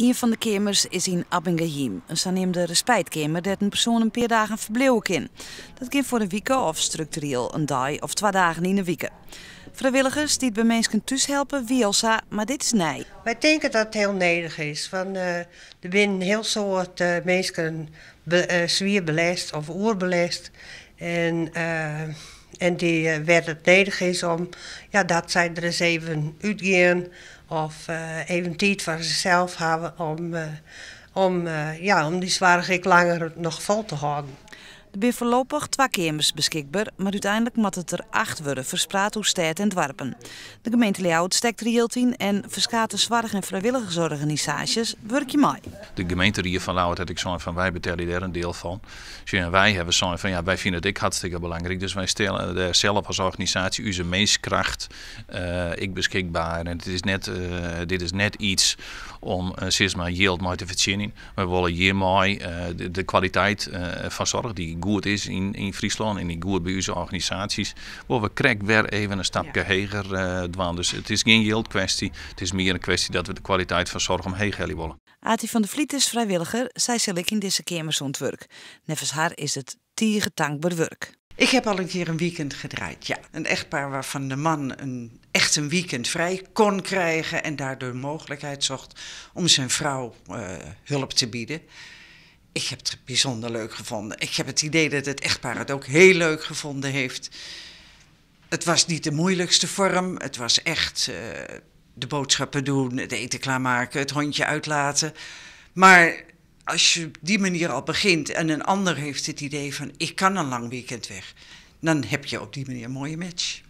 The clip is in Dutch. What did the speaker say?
Een van de kamers is in Abbingehiem, een zogenaamde respijtkamer dat een persoon een paar dagen verblijven kan. Dat kan voor een week of structureel een dag of 2 dagen in de week. Vrijwilligers die het bij mensen thuis helpen, Wielsa, maar dit is nee. Wij denken dat het heel nedig is. Er zijn een heel soort mensen zwaar belast of oerbelast. En die werd het nedig is om dat zij er eens even uitgaan of even tijd voor zichzelf hebben om die zwaarheid langer nog vol te houden. Er zijn voorlopig 2 kamers beschikbaar, maar uiteindelijk moet het er 8 worden, verspreid door stad en dorpen. De gemeente Ljouwert steekt er hield in en verschillende zorg- en vrijwilligersorganisaties werk je mee. De gemeente hier van Ljouwert had ik zo van wij betalen daar een deel van. En wij hebben zo van wij vinden het hartstikke belangrijk. Dus wij stellen er zelf als organisatie onze meestkracht ik beschikbaar. En dit is net iets om maar yield mee te verzinnen. We willen hiermee de kwaliteit van zorg die goed is in Friesland en die goed bij onze organisaties, waar we krijgen weer even een stapje hoger doen. Dus het is geen yield kwestie, het is meer een kwestie dat we de kwaliteit van zorg omheen willen. Ati van de Vliet is vrijwilliger, zij zal ik in deze kamers ontwerk. Nevens haar is het dankbaar werk. Ik heb al een keer een weekend gedraaid, ja. Een echtpaar waarvan de man echt een weekend vrij kon krijgen en daardoor mogelijkheid zocht om zijn vrouw hulp te bieden. Ik heb het bijzonder leuk gevonden. Ik heb het idee dat het echtpaar het ook heel leuk gevonden heeft. Het was niet de moeilijkste vorm. Het was echt de boodschappen doen, het eten klaarmaken, het hondje uitlaten. Maar als je op die manier al begint en een ander heeft het idee van ik kan een lang weekend weg, dan heb je op die manier een mooie match.